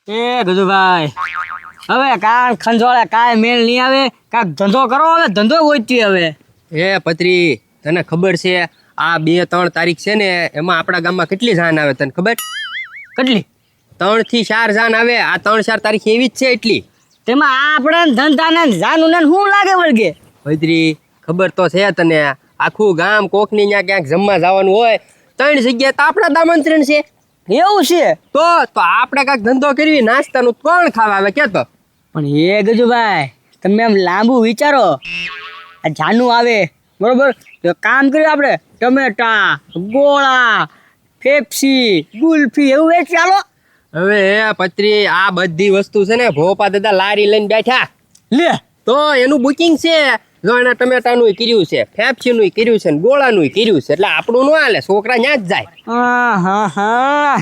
એ ગજુભાઈ હવે કાન ખંજોળે કાંઈ મેળ નહીં આવે કાંઈક ધંધો કરો હવે ધંધો ગોતી હવે એ પત્રી તને ખબર છે આ 2-3 તારીખ છે ને એમાં આપણા ગામમાં કેટલી જાન આવે તને ખબર? કેટલી 3 થી 4 જાન આવે. આ 3-4 તારીખ એવી જ છે એટલી. તેમાં આપણે ધંધાને જાનું ને શું લાગે વળગે પત્રી ખબર તો છે તને, આખું ગામ કોકની ત્યાં ક્યાંક જમવા જવાનું હોય 3 જગ્યાએ તો આપણા આમંત્રણ છે. એવું છે તો આપણે કાંઈક ધંધો કરવી, નાસ્તાનું કોણ ખાવા આવે કે? તો પણ એ ગજુભાઈ તમે એમ લાંબુ વિચારો. આ જાનું આવે બરોબર તો કામ કર્યું આપણે ટમેટા ગોળા પેપ્સી ગુલ્ફી એવું વેચ ચાલો. હવે પત્રી આ બધી વસ્તુ છે ને ભોપા દાદા લારી લઈને બેઠા લે તો એનું બુકિંગ છે. જો એના ટમેટાનું કર્યું છે, ફેફસીનું કર્યું છે, ગોળાનું કર્યું છે, એટલે આપણું ન હાલે, છોકરા ત્યાં જ જાય. હા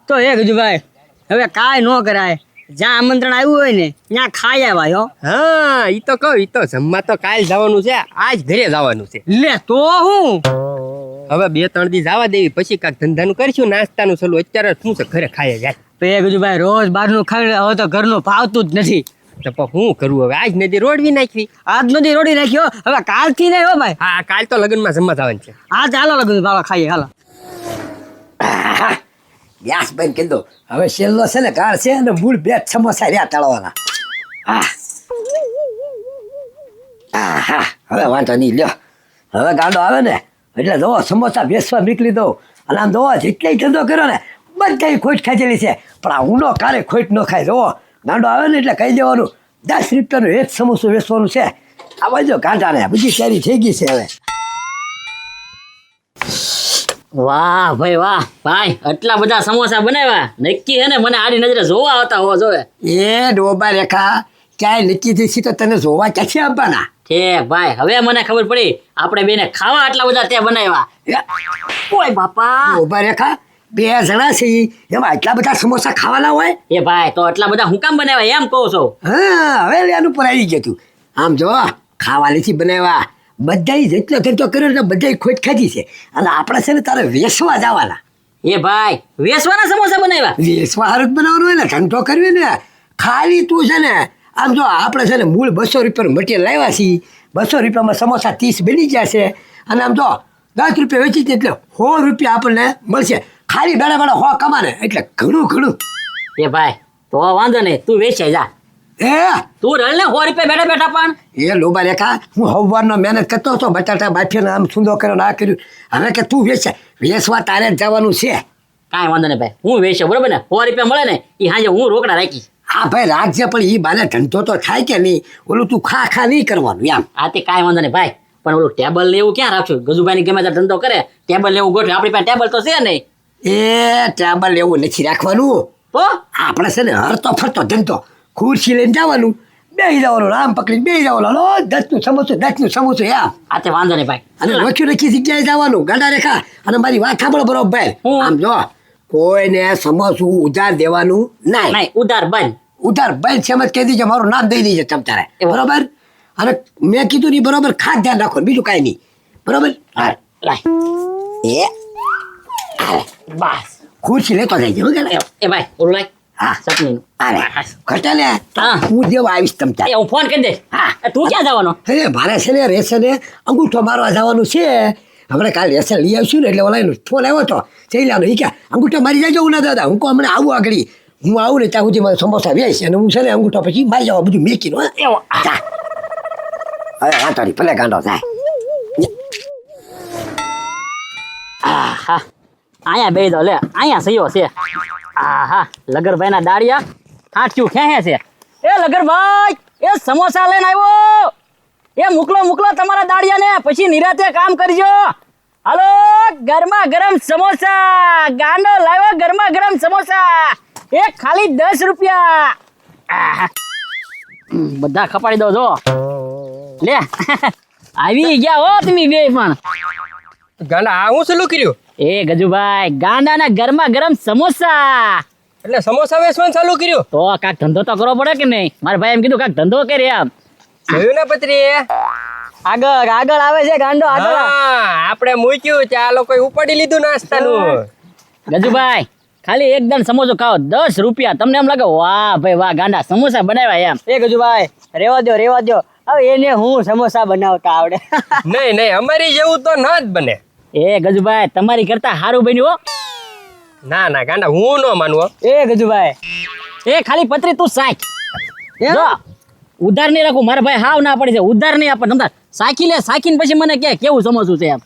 તો એ ગજુભાઈ હવે કાંઈ ન કરાય, જ્યાં આમંત્રણ આવ્યું હોય ને ત્યાં ખાઈ આવ્યા હો. હા ઈ તો કહું, ઈ તો જમવા તો કાલ જવાનું છે, આજ ઘરે જવાનું છે. લે તો હું હવે 2-3 દી જવા દેવી, પછી કાંઈક ધંધાનું કરશું, નાસ્તાનું ચાલુ. અત્યારે શું છે ઘરે ખાઈ જાય. તો એ ગજુભાઈ રોજ બહારનું ખાઈ હવે તો ઘરનું ભાવતું જ નથી. તો પણ શું કરવું હવે? આજ નદી રોડવી નાખવી. આજ નથી રોડી નાખ્યો હવે કાલથી નહીં હો ભાઈ. હા કાલ તો લગ્નમાં જમવા જવાનું છે. હા ચાલો લગન ભાવા ખાઈએ હાલો. ગેસ બંધ કરી દો. હવે છેલ્લો છે ને કાળ છે અને મૂળ 2 સમોસા રહ્યા તળવાના. હવે વાંધો નહીં, લ્યો હવે ગાંડો આવે ને એટલે જોવો સમોસા વેચવા નીકળી દો. અને આમ જોવો જેટલી ધંધો કર્યો ને બધા ખોટ ખાધેલી છે, પણ આ ઊંડો કારે ખોટ ન ખાય. જોવો ગાંડો આવે ને એટલે કહી દેવાનું 10 રૂપિયાનું એક સમોસું વેચવાનું છે. આ બાજુ ગાંડાને બધી તૈયારી થઈ ગઈ છે. હવે વાહ ભાઈ વાહ ભાઈ આટલા બધા સમોસા બનાવ્યા નક્કી હે ને મને આડી નજરે જોવા આવતા હોવા જોવે. એ ડોબા રેખા ક્યાંય નક્કી થઈ તો તને જોવા ક્યાંથી આવવાના? ઠીક ભાઈ હવે મને ખબર પડી આપણે બેને ખાવા આટલા બધા તે બનાવ્યા. ઓય બાપા ડોબા રેખા 2 જણા છે એમાં આટલા બધા સમોસા ખાવાના હોય? એ ભાઈ તો આટલા બધા હું કામ બનાવ્યા એમ કહું છું. હા હવે એનું પર આવી ગયું તું. આમ જો ખાવાલીથી બનાવ્યા, બધા જેટલો ધંધો કર્યો એટલે બધા ખોટ ખાધી છે. અને આપણે છે ને તારે વેચવા જવાના. એ ભાઈ વેસવાના સમોસા બનાવ્યા? વેચવા હારું જ બનાવવાનું હોય ને, ધંધો કરવી ને. ખાલી તું છે ને આમ જો આપણે છે ને મૂળ 200 રૂપિયાનું મટીરિયલ લાવ્યા છીએ, 200 રૂપિયામાં સમોસા 30 બની ગયા છે. અને આમ જો 10 રૂપિયા વેચી એટલે 100 રૂપિયા આપણને મળશે. ખાલી બેડા 100 કમાને એટલે ઘણું. એ ભાઈ તો વાંધો નહીં તું વેચાઈ જા. એ તું રળ ને 100 રૂપિયા બેઠા પણ. એ લોબા રેખા હું હવારનો મહેનત કરતો હતો, બટાટા બાફીને આમ સુંદર કર્યો આ કર્યું. હવે કે તું વેચવા તારે જ જવાનું છે. કાંઈ વાંધો નહીં ભાઈ હું વેચ્યો બરોબર ને. 100 રૂપિયા મળે ને એ હાજે હું રોકડા રાખીશ. હા ભાઈ રાખજે, પણ એ બાને ધંધો તો થાય કે નહીં? ઓલું તું ખા નહીં કરવાનું એમ. આ તે કાંઈ વાંધો નહીં ભાઈ, પણ ઓલું ટેબલ ને એવું ક્યાં રાખશું? ગજુભાઈ ગમે ત્યાં ધંધો કરે ટેબલ ને એવું ગોઠવે, આપણી પાસે ટેબલ તો છે નહીં. એ ટેબલ એવું નથી રાખવાનું. તો આપણે છે ને હરતો ફરતો ધંધો, ખુરશી લઈને જવાનું, બેસી જવાનું, આમ પકડીને બેસી જવાનું, દસનું સમોસું એમ. આ તે વાંધો નહીં ભાઈ. અને લખી જગ્યાએ જવાનું ગાંડા રેખા. અને મારી વાત સાંભળો બરોબર. હું? આમ જો કોઈને સમોસું ઉધાર દેવાનું નહીં. નહીં ઉધાર બંધ. ઉધાર બંધ છે એમ જ કહી દીજે, મારું નામ દઈ દીજે તમ તારે, બરોબર? અને મેં કીધું નહીં બરોબર, ખાસ ધ્યાન રાખો, બીજું કાંઈ નહીં, બરોબર? હા લાય એ બસ ખુરશી લેતો જાય છે. એ ભાઈ ઓલું લાય. હા ચટણી અરે ઘટે ને તો હા. હું દેવા આવીશ તમ તારે. હું ફોન કરી દઈશ. હા. તું ક્યાં જવાનો? અરે મારે છે ને રેશે ને અંગૂઠો મારવા જવાનું છે. હમણાં કાલે રેશન લઈ આવશું ને એટલે ઓલા ફોન આવ્યો હતો ચેલાનો. એ ક્યાં અંગૂઠો મારી જાય હું ના દાદા, હું કહું હમણાં આવું આગળ, હું આવું ને ત્યાં સુધી મારે સમોસા વેચ અને હું છે ને અંગૂઠો પછી મારી જવા બધું મેકીને. એવો જા હવે વાંધો નહીં, ભલે ગાંડો થાય. આહા અહીંયા બે દો લે, અહીંયા સહીઓ છે. આહા લગરભાઈ ના દાડિયા હાથ્યું ખેહે છે. એ લગરભાઈ એ સમોસા લઈને આવ્યો. એ મોકલો તમારા દાડિયાને, પછી નિરાતે કામ કરજો. હાલો ગરમા ગરમ સમોસા, ગાંડો લાવ્યો ગરમા ગરમ સમોસા, એક ખાલી 10 રૂપિયા. આહા બધા ખપાડી દો જો લે. આવી ગયા હો તમે બે પણ. ગાંડા આ હું ચાલુ કર્યું? એ ગજુભાઈ ગાંડાના ગરમા ગરમ સમોસા. એટલે સમોસા વેચવાનું ચાલુ કર્યું? તો કાક ધંધો તો કરવો પડે કે નહીં? મારા ભાઈ એમ કીધું કાક ધંધો કરે એમ. જોયું ને પત્રી? આગળ આવે છે ગાંડો આગળ. હા આપણે મૂક્યું ત્યાં લોકો ઉપાડી લીધું નાસ્તાનું. ગજુભાઈ ખાલી એક દણ સમોસો ખાઓ 10 રૂપિયા. તમને એમ લાગે વાહ ભાઈ વાહ ગાંડા સમોસા બનાવ્યા એમ. એ ગજુભાઈ રેવા દો હવે એને હું સમોસા બનાવતા આવડે. નહીં અમારી જેવું તો ન જ બને. એ ગજુભાઈ તમારી કરતા સારું બન્યું હો. ના ગાંડા હું ન માનવો. એ ગજુભાઈ એ ખાલી પતરી તું સાખ એમ? જો ઉધાર નહીં રાખું મારા ભાઈ હાવ ના પડે છે ઉધાર નહીં આપે તમતાર સાખી લે સાખીને પછી મને કે કેવું સમોસું છે એમ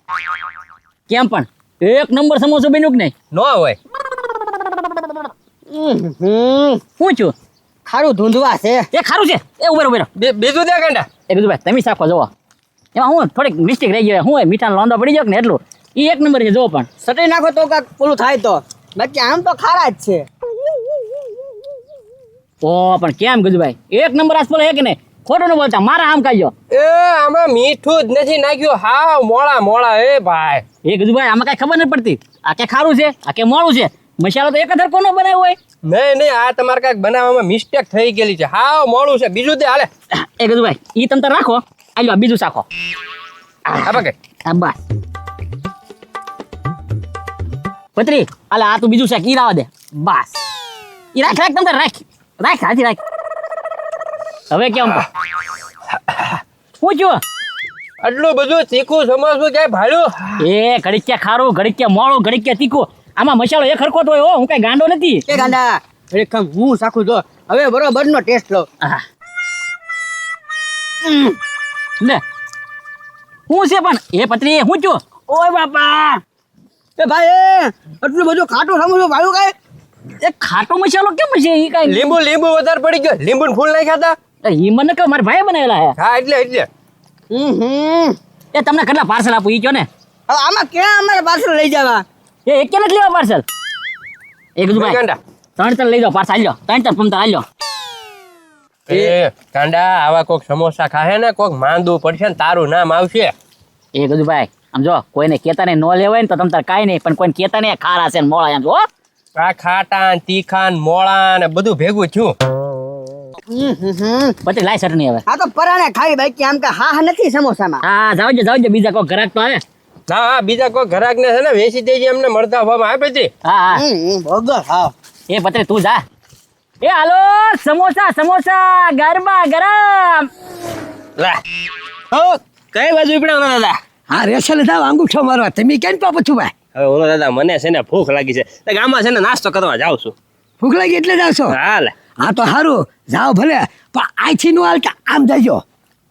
કેમ પણ એક નંબર સમોસું બન્યું કે નહીં ન હોય. હું છું ખારું ધૂંધવા છે. એ ખારું છે એ ઉભેરો બીજું દે ગાંડા. એ કીધું ભાઈ તમે સાખો જોવો એમાં હું થોડીક મિસ્ટેક રહી ગયો હું હોય મીઠાનો લોંદો પડી ગયો કે ને એટલું એ એક નંબર છે જોવો પણ સટી નાખો તો કાંક પેલું થાય તો બાકી આમ તો ખારા જ છે. ઓ પણ કેમ ગજુભાઈ એક નંબર આસપોલો હે કે નહીં ખોટું ન બોલતા મારા આમ કાઢજો એ આમાં મીઠું જ નથી નાખ્યું. હાવ મોળા એ ભાઈ. એ ગજુભાઈ આમાં કઈ ખબર નથી પડતી આ કે ખારું છે આ કે મોળું છે મસાલો તો એક જ હરખો ન બનાવ્યો હોય નહીં આ તમારે કાંઈક બનાવવામાં મિસ્ટેક થઈ ગયેલી છે. હાવ મોડું છે. બીજું દે હાલે. એ ગજુભાઈ ઈ તમ તાર રાખો આલ્યો બીજું શાખો આ બકે આ બસ પત્રી આલે આ તું બીજું શાક ઈ રાવા દે બસ ઈ રાખ તમ તાર રાખ હાથી રાખ હવે કેમ હું જો આટલું બધું તીખું સમોસું ક્યાંય ભાડ્યું. એ ઘડીક્યા ખારું ઘડીક્યા મોળું ઘડીક્યા તીખું આમાં મસાલો એક હરખો તો હોય હો હું કઈ ગાંડો નથી એ ગાંડા ખરેખર હું સાખું જો હવે બરોબર નો ટેસ્ટ લો. આહા. લે હું છે પણ એ પત્રી હું છું ઓય બાપા એ ભાઈ આટલું બધું ખાટું સમોસું ભાડું કાંઈ એ ખાટો મસાલો કેમ છે ઈ કઈ લીંબુ વધારે પડી ગયો. લીંબુ ફૂલ નાખ્યા હતા. ઈ મને કહો મારા ભાઈ બનાવેલા હે હા એટલે એ તમને કેટલા પાર્સલ આપું ઈ કયો ને હવે આમાં ક્યાં અમારે પાછળ લઈ જવા. એ એક નથી લેવા પાર્સલ એક જ ભાઈ ગાંડા. 3 લઈ જાઓ પાર્સલ આલ્યો 3 પમતા આલ્યો એ ગાંડા આવા કોક સમોસા ખાહે ને કોક માંદું પડશે ને તારું નામ આવશે. એ ગજુ ભાઈ આમ જો કોઈને કેતા ને નો લેવાય ને તો તમ તાર કાઈ નહીં પણ કોઈને કેતા ને ખારા છે ને મોળા એમ જો આ ખાટા ને તીખા ને મોળા ને બધું ભેગું થયું. પછી લાય સટની હવે આ તો પરાણે ખાવી બાકી આમ કે હા નથી સમોસામાં. હા જાવજો બીજા કોઈ ગ્રાહક તો આવે હા બીજા કોઈ ઘરાક ને છે ને વેચી દેજે એમને મળતા ભાવમાં આપે છે. હા ભોગર હા એ પત્રે તું જા એ હાલો સમોસા ગરબા ગરમ લે હો કઈ બાજુ ઉપડ્યા દાદા. હા રેસલ જાવ અંગૂઠો મારવા તમે કેમ પાપો છો ભાઈ હવે ઓલો દાદા મને છે ને ભૂખ લાગી છે તો ગામમાં છે ને નાસ્તો કરવા જાઉં છું. ભૂખ લાગી એટલે જાવ છો હાલે હા તો સારું જાઓ ભલે પણ અહીંથી નો હાલતા આમ જજો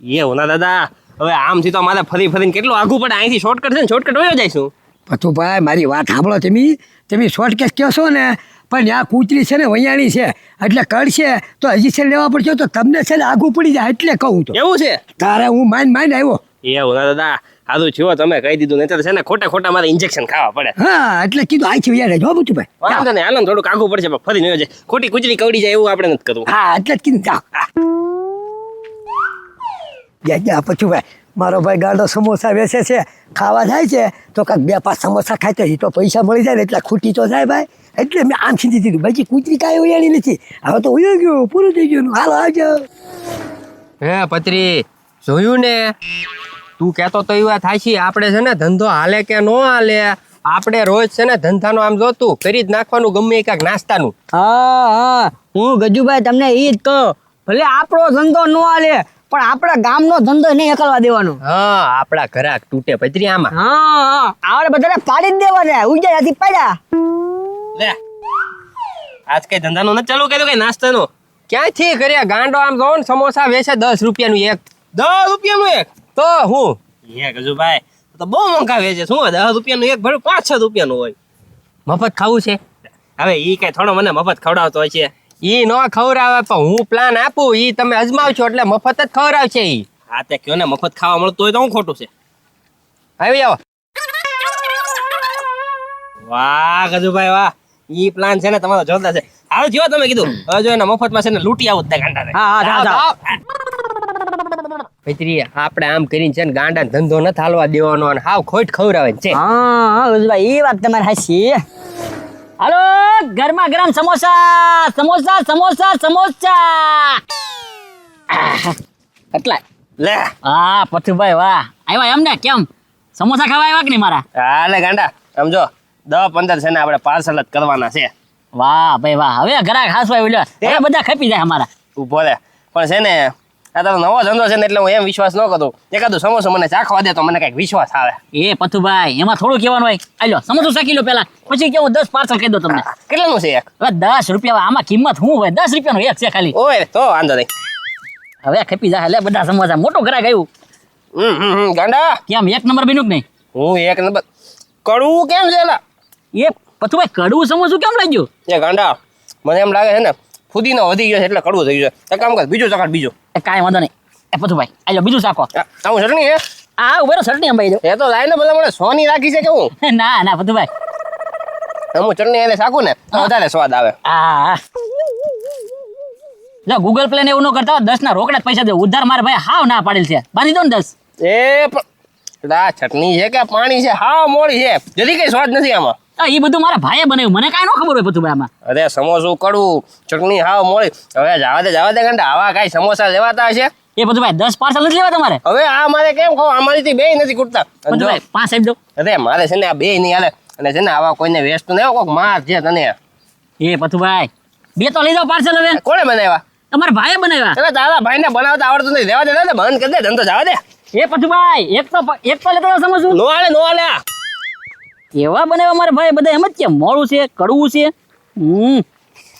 એવું ના દાદા હવે આમથી તો મારે ફરીને કેટલું આઘું પડે. અહીંથી શોર્ટકટ છે ને શોર્ટકટ વયો જઈશું. પતું ભાઈ મારી વાત સાંભળો તમે શોર્ટકેસ કહો છો ને પણ આ કૂતરી છે ને વૈયાણી છે એટલે કરશે તો હજી છે લેવા પડશે તો તમને છે ને આઘું પડી જાય એટલે કહું તો એવું છે તારે હું માઇન્ડ આવ્યો એવું ના દાદા સારું થયો તમે કહી દીધું નહીં તો છે ને ખોટા મારે ઇન્જેક્શન ખાવા પડે. હા એટલે કીધું અહીંથી વૈયા રહેજો બતું ભાઈ વાંધો નહીં હાલો ને થોડુંક આઘું પડશે પણ ફરી ન જાય ખોટી કુચરી કવડી જાય એવું આપણે નથી કરવું. હા એટલે જ કીધું જાઓ જા પછી ભાઈ મારો ભાઈ ગાડો સમોસા વેચે છે ખાવા જાય છે તો કાંઈક 2-5 સમોસા ખાય તો એ તો પૈસા મળી જાય ને એટલે ખૂટી તો જાય ભાઈ એટલે મેં આમ સીધી દીધું બાકી કૂતરી કાંઈ ઉયાણી નથી હવે તો ઉયો ગયો પૂરું થઈ ગયું હાલો આવજો હે પત્રી જોયું ને તું કહેતો તો એ વાત થાય છે આપણે છે ને ધંધો હાલે કે ન હાલે આપણે રોજ છે ને ધંધાનું આમ જોતું કરી જ નાખવાનું ગમે એ કાંઈક નાસ્તાનું. હા હું ગજુભાઈ તમને ઈ જ કહું ભલે આપણો ધંધો ન હાલે પણ આપણા ગામનો ધંધો નહીં એકલવા દેવાનો. હા આપણા ઘરાક તૂટે પત્રી આમાં. હા આપણે બધાને પાડી જ દેવાના ઉજાયાથી પાડ્યા. લે આજ કઈ ધંધાનું નથી ચાલુ કર્યું કઈ નાસ્તાનું ક્યાંથી કર્યા ગાંડો આમ જો ને સમોસા વેચે 10 રૂપિયાનું એક 10 રૂપિયાનું એક તો હું એ ગજુભાઈ તો બહુ મોંઘા વેચે શું 10 રૂપિયાનું એક ભરું 5-6 રૂપિયાનું હોય મફત ખાવું છે હવે ઈ કઈ થોડો મને મફત ખવડાવતો હોય છે ઈ ન ખવડાવે પણ હું પ્લાન આપું ઈ તમે અજમાવશો એટલે મફત જ ખવડાવશે ઈ હા તે કયો ને મફત ખાવા મળતું હોય તો હું ખોટું છે આવી આવો વાહ ગજુભાઈ વાહ ઈ પ્લાન છે ને તમારો જોરદાર છે હાલ જો તમે કીધું હવે જો એના મફતમાં છે ને લૂંટી આવો તે ગાંડાને હા જાઓ. પૈત્રી આપણે આમ કરીને છે ને ગાંડા ધંધો ન હાલવા દેવાનો અને હાવ ખોટ ખવડાવે છે હા ગજુભાઈ એ વાત તમારી હાચી. હાલો ગરમા ગરમ સમોસા કેટલા લે હા પથુભાઈ વાહ આવ્યા એમ ને કેમ સમોસા ખાવા આવ્યા કે નહીં મારા હાલે ગાંડા સમજો 10-15 છે ને આપણે પાર્સલ જ કરવાના છે વાહ ભાઈ વાહ, હવે ઘરાક હાસવા આવ્યું લ્યો. હવે બધા ખપી જાય અમારા. ઊભો રે પણ છે ને આ તારો નવો ધંધો છે ને એટલે હું એમ વિશ્વાસ ન કરું. એકાદું સમોસો મને ચાખવા દે તો મને કઈક વિશ્વાસ આવે. એ પથુભાઈ, એમાં થોડું કહેવાનું હોય. આલ્યો સમોસું શાકી લો પેલા, પછી કેવું 10 પાર્સલ કહી દો તમને. કેટલાનું છે એક? હવે 10 રૂપિયા, આમાં કિંમત શું હોય? 10 રૂપિયાનું એક છે ખાલી. ઓય તો વાંધો નહીં. હવે ખપી જાય લે બધા સમોસા. મોટું ઘરાક આવ્યું. ગાંડા કેમ એક નંબર બન્યું કે નહીં? હું એક નંબર. કડવું કેમ છે એલા? એ પથુભાઈ કડવું સમોસું કેમ લાગ્યું? એ ગાંડા મને એમ લાગે છે ને ફુદીનો વધી ગયો છે એટલે કડવું થઈ ગયું છે. એક કામ કર, બીજું ચકાટ બીજું. એ કાંઈ વાંધો નહીં. એ પથુભાઈ આલ્યો બીજું શાકો. આવું ચટણી હે? આ ઉભેરો ચટણી અંબાઈ દો. એ તો લાઈને ભલે મને સોની રાખી છે કે હું ના ના પથુભાઈ. હું ચટણી એને શાકું ને તો વધારે સ્વાદ આવે. આ જો ગૂગલ પ્લે ને એવું ન કરતા હોય, 10 ના રોકડા જ પૈસા દો. ઉધાર મારે ભાઈ હાવ ના પાડેલ છે. બાંધી દો ને 10. એ પણ આ ચટણી છે કે પાણી છે? હાવ મોળી છે, જરી કઈ સ્વાદ નથી આમાં. એ બધું મારા ભાઈએ બનાવ્યું, મને કાંઈ ન ખબર હોય પથુભાઈ આમાં. અરે સમોસું કડવું, ચટણી હાવ મોળી. હવે જવા દે ગાંડા, આવા કાંઈ સમોસા લેવાતા હશે? એ પથુભાઈ 10 પાર્સલ નથી લેવા તમારે? હવે આ મારે કેમ ખાવ? અમારીથી બે નથી કૂટતા. અને જો, પથુભાઈ 5 આપી દો. અરે મારે છે ને આ બે નહીં હાલે. અને છે ને આવા કોઈને વેસ્ટ નહીં, કોઈક માર છે તને. એ પથુભાઈ 2 તો લઈ જાઓ પાર્સલ હવે. કોણે બનાવ્યા? તમારા ભાઈએ બનાવ્યા. અરે તારા ભાઈને બનાવતા આવડતું નહીં. રહેવા દે બંધ કરી દે ધંધો, જવા દે. એ પથુભાઈ એક તો લેતો સમજવું. નો હાલે એવા બનાવ્યા મારા ભાઈ બધા. એમ જ કે મોળું છે, કડવું છે.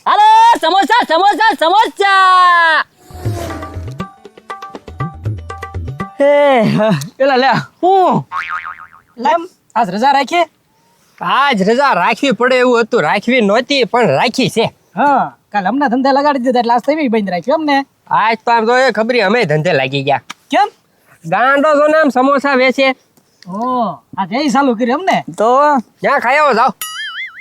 હાલો સમોસા સમોસા સમોસા. પેલા લે હું લેમ આજ રજા રાખીએ. આજ રજા રાખવી પડે એવું હતું, રાખવી નહોતી પણ રાખી છે. હા કાલ અમને ધંધે લગાડી દીધા એટલે આજ તમે બંધ રાખ્યો અમને. આજ તો આમ તો એ ખબરી અમે ધંધે લાગી ગયા. કેમ? ગાંડો છો ને આમ સમોસા વેચે ઓ આ જઈ ચાલુ કર્યું અમને તો ત્યાં ખાઈ આવો જાઓ.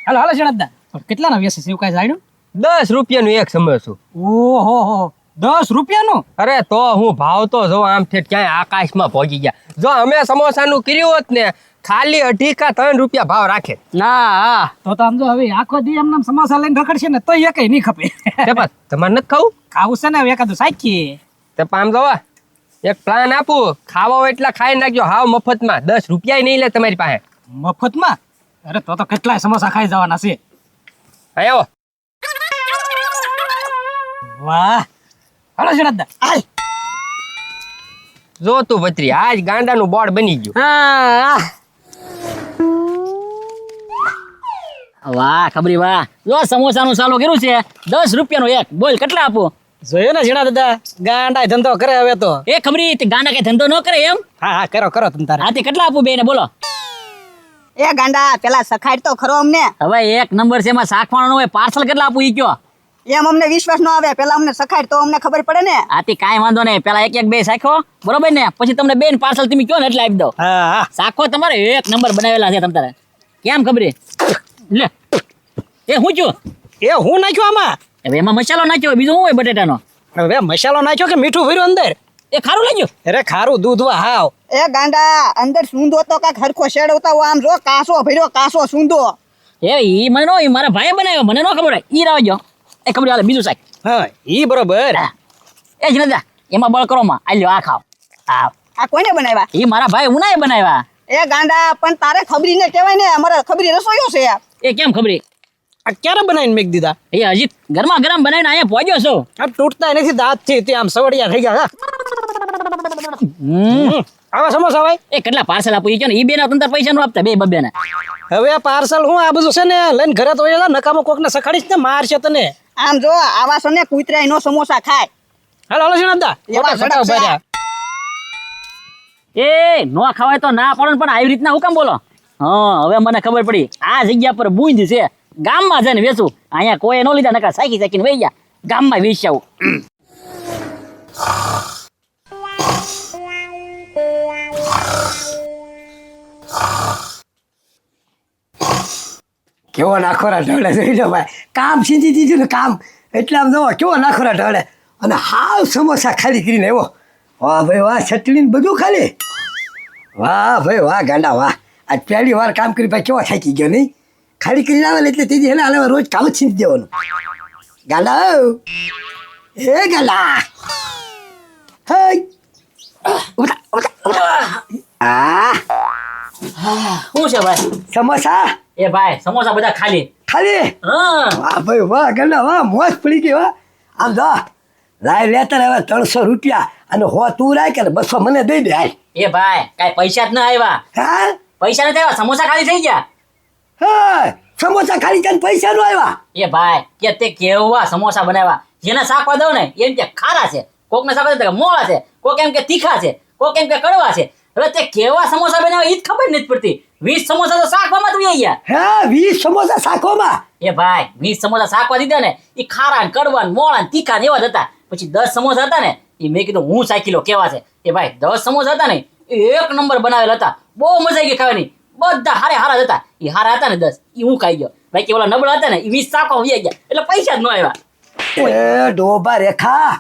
હાલો હાલો શરદા કેટલાના વેસે છે એવું કાંઈ જાણ્યું? 10 રૂપિયાનું એક સમોસું. ઓહો હો 10 રૂપિયાનું? અરે તો હું ભાવ તો જો આમ ઠેઠ ક્યાંય આકાશમાં પહોંચી ગયા. જો અમે સમોસાનું કર્યું હોત ને ખાલી 2 કા 3 રૂપિયા ભાવ રાખે. ના હા તો આમ જો હવે આખો દી એમને સમોસા લઈને રખડશે ને તો એ કઈ નહીં ખપે. તે પણ તમારે નથી ખાવું? ખાવું છે ને હવે એકાદું સાચી. તે પામ જોવા એક પ્લાન આપું, ખાવા હોય એટલા ખાઈ નાખજો હાવ મફતમાં. 10 રૂપિયા નહીં લે તમારી પાસે. મફતમાં? અરે તો કેટલાય સમોસા ખાઈ જવાના છે. આયો વાહ હાલો શરદા હાલ. જો તું ભત્રી આજ ગાંડાનું બોર્ડ બની ગયું. વાહ ખબરી વાહ. જો સમોસાનું ચાલુ કર્યું છે, 10 રૂપિયાનું એક. બોલ કેટલા આપો? જોયો ને ઝીણા દાદા ગાંડા ધંધો કરે હવે તો. એ ખબરી તે ગાંડા કઈ ધંધો ન કરે એમ? હા હા કરો કરો તમ તારે. હાથી કેટલા આપું બેને બોલો? એ ગાંડા પેલા સખાડ તો ખરો અમને. હવે એક નંબર છે, એમાં શાકવાનું હોય. પાર્સલ કેટલા આપું ઈ કયો? એમ અમને વિશ્વાસ ન આવે, પેલા અમને સખાડ તો અમને ખબર પડે ને. હાથી કાંઈ વાંધો નહીં, પેલા એક બે શાખો બરોબર ને, પછી તમને બેન પાર્સલ તમે કયો ને એટલે આપી દો. હા હા શાખો તમારે એક નંબર બનાવેલા છે તમ તારે. કેમ ખબરી? લે એ હું છું એ હું નાખ્યો આમાં? હવે એમાં મસાલો નાખ્યો, બીજું શું હોય બટેટાનો? હવે મસાલો નાખ્યો કે મીઠું ભર્યું અંદર? એ ખારું લાગ્યું? અરે ખારું દૂધ વા હાવ. એ ગાંડા અંદર સૂંદો તો કાક હરખો શેડવતા હોય. આમ જો કાસો ભર્યો, કાસો સૂંદો. એ ઈ મને નો, ઈ મારા ભાઈએ બનાવ્યો, મને નો ખબર હોય. ઈ રાવજો. એ ખબર હાલે બીજું શાક. હા ઈ બરોબર. એ જ નદા એમાં બળ કરો માં. આલ્યો આ ખાવ. આ કોને બનાવ્યા? ઈ મારા ભાઈ ઉનાએ બનાવ્યા. એ ગાંડા પણ તારે ખબરી ને કહેવાય ને, અમારે ખબરી રસોઈયો છે. એ કેમ ખબરી? આ ક્યારે બનાવીને મેક દીધા? એ હજી ગરમા ગરમ બનાવીને અહીંયા પહોંચ્યો છો. આ તૂટતા નથી દાંત થી, તે આમ સવડિયા થઈ ગયા. આવા સમોસા ભાઈ એ કેટલા પાર્સલ આપું ઈ કયો ને. ઈ બેના તંતર પૈસા નો આપતા, બે બબ્બે ને. હવે પાર્સલ હું આ બધું છે ને લઈને ઘરે તો નકામો કોક ને સખાડીશ ને મારશે તને. આમ જો આવા છે ને કૂતરાય નો સમોસા ખાય. હાલો હાલો શરદા એવા ફોટા ઝડપ છે. એ નો ખવાય તો ના પડે, પણ આવી રીતના હું કેમ બોલો? હા હવે મને ખબર પડી. આ જગ્યા પર બુંદ છે, ગામમાં જઈને વેચું. અહીંયા કોઈ નો લીધા, નકા સાકી સાકીને વહી ગયા ગામમાં વેચાવું. કેવો નાખોરા ઢળે જોઈ લો ભાઈ. કામ સીધી દીધું ને કામ એટલે આમ જોવો કેવો નાખોરા ઢળે. અને હાવ સમોસા ખાલી કરીને આવ્યો. વાહ ભાઈ વાહ, ચટણી ને બધું ખાલી. વાહ ભાઈ વાહ ગાંડા વાહ. આજ પહેલી વાર કામ કરી ભાઈ કેવો થાકી ગયો નહીં? ખાલી કરીને આવે એટલે તેથી હેલા હાલે રોજ કામ જ છીંધી દેવાનું. ગાંડા એ ગાંડા હે શું છે ભાઈ? સમોસા એ ભાઈ સમોસા બધા ખાલી. ખાલી હા વાહ ભાઈ વાહ ગલ્લા વાહ મોજ પડી ગઈ વાહ આમ જો લાય લેતર હવે 300 રૂપિયા અને હો તું રાખ કે 200 મને દઈ દે હાલ એ ભાઈ કાંઈ પૈસા જ ના આવ્યા હા પૈસા નથી આવ્યા સમોસા ખાલી થઈ ગયા હા સમોસા ખાલી તને પૈસા નો આવ્યા એ ભાઈ કે તે કેવા સમોસા બનાવ્યા જેને શાકવા દઉં ને એમ કે ખારા છે કોકને શાકવા દઉં તો કે મોળા છે કોક એમ કે તીખા છે કોક એમ કે કડવા છે હવે તે કેવા સમોસા બનાવ્યા એ જ ખબર નથી પડતી 20 સમોસા તો શાકવામાં જ વહી ગયા હા 20 સમોસા શાકોમાં એ ભાઈ 20 સમોસા શાકવા દીધા ને એ ખારા ને કડવા ને મોળા ને તીખા ને એવા જ હતા પછી 10 સમોસા હતા ને એ મેં કીધું હું સાકી લો કેવા છે એ ભાઈ 10 સમોસા હતા ને એ એક નંબર બનાવેલા હતા બહુ મજા આવી ગઈ ખાવાની બધા હારા જ હતા એ હારા હતા ને 10 એ હું ખાઈ ગયો ભાઈ કે ઓલા નબળા હતા ને એ 20 શાકવા વહી ગયા એટલે પૈસા જ ન આવ્યા એ ડોબા રેખા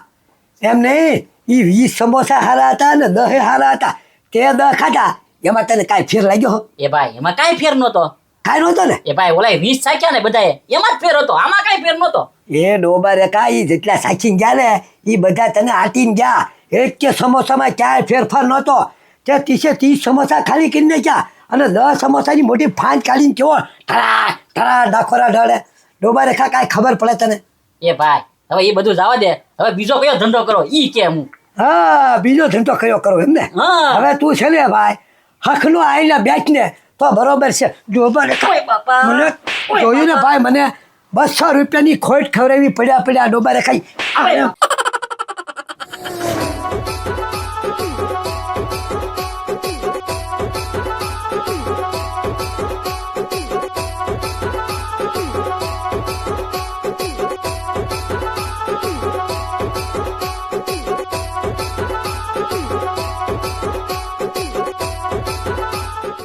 એમ નહીં ઈ 20 સમોસા હારા હતા ને 10 હારા હતા તે 10 ખાધા એમાં તને કાંઈ ફેર લાગ્યો હો? એ ભાઈ એમાં કાંઈ ફેર નહોતો કાંઈ નહોતો ને એ ભાઈ ઓલા 20 સાક્યા ને બધાએ એમાં જ ફેર હતો આમાં કાંઈ ફેર નહોતો એ ડોબા રેખા ઈ જેટલા સાચીને ગયા ને ઈ બધા તને આટીને ગયા એક કે સમોસામાં ક્યાંય ફેરફાર નહોતો તે 30 સમોસા ખાલી કરીને ગયા અને 10 સમોસાની મોટી ફાંચ કાઢીને કેવો ઠરા ઠરા ડાખોરા ઢળે ડોબા રેખા કાંઈ ખબર પડે તને એ ભાઈ હવે એ બધું જવા દે હવે બીજો કયો ધંધો કરો ઈ કે હું હા બીજો ધંધો કયો કરો એમ ને હા. હવે તું છે ને ભાઈ હકનો આઈને બેઠ ને તો બરોબર છે ડોબા રેખા ઓય બાપા. મને ઓય જોયું ને બાપા. ભાઈ મને 200 રૂપિયાની ખોટ ખવડાવી પડ્યા ડોબા રેખા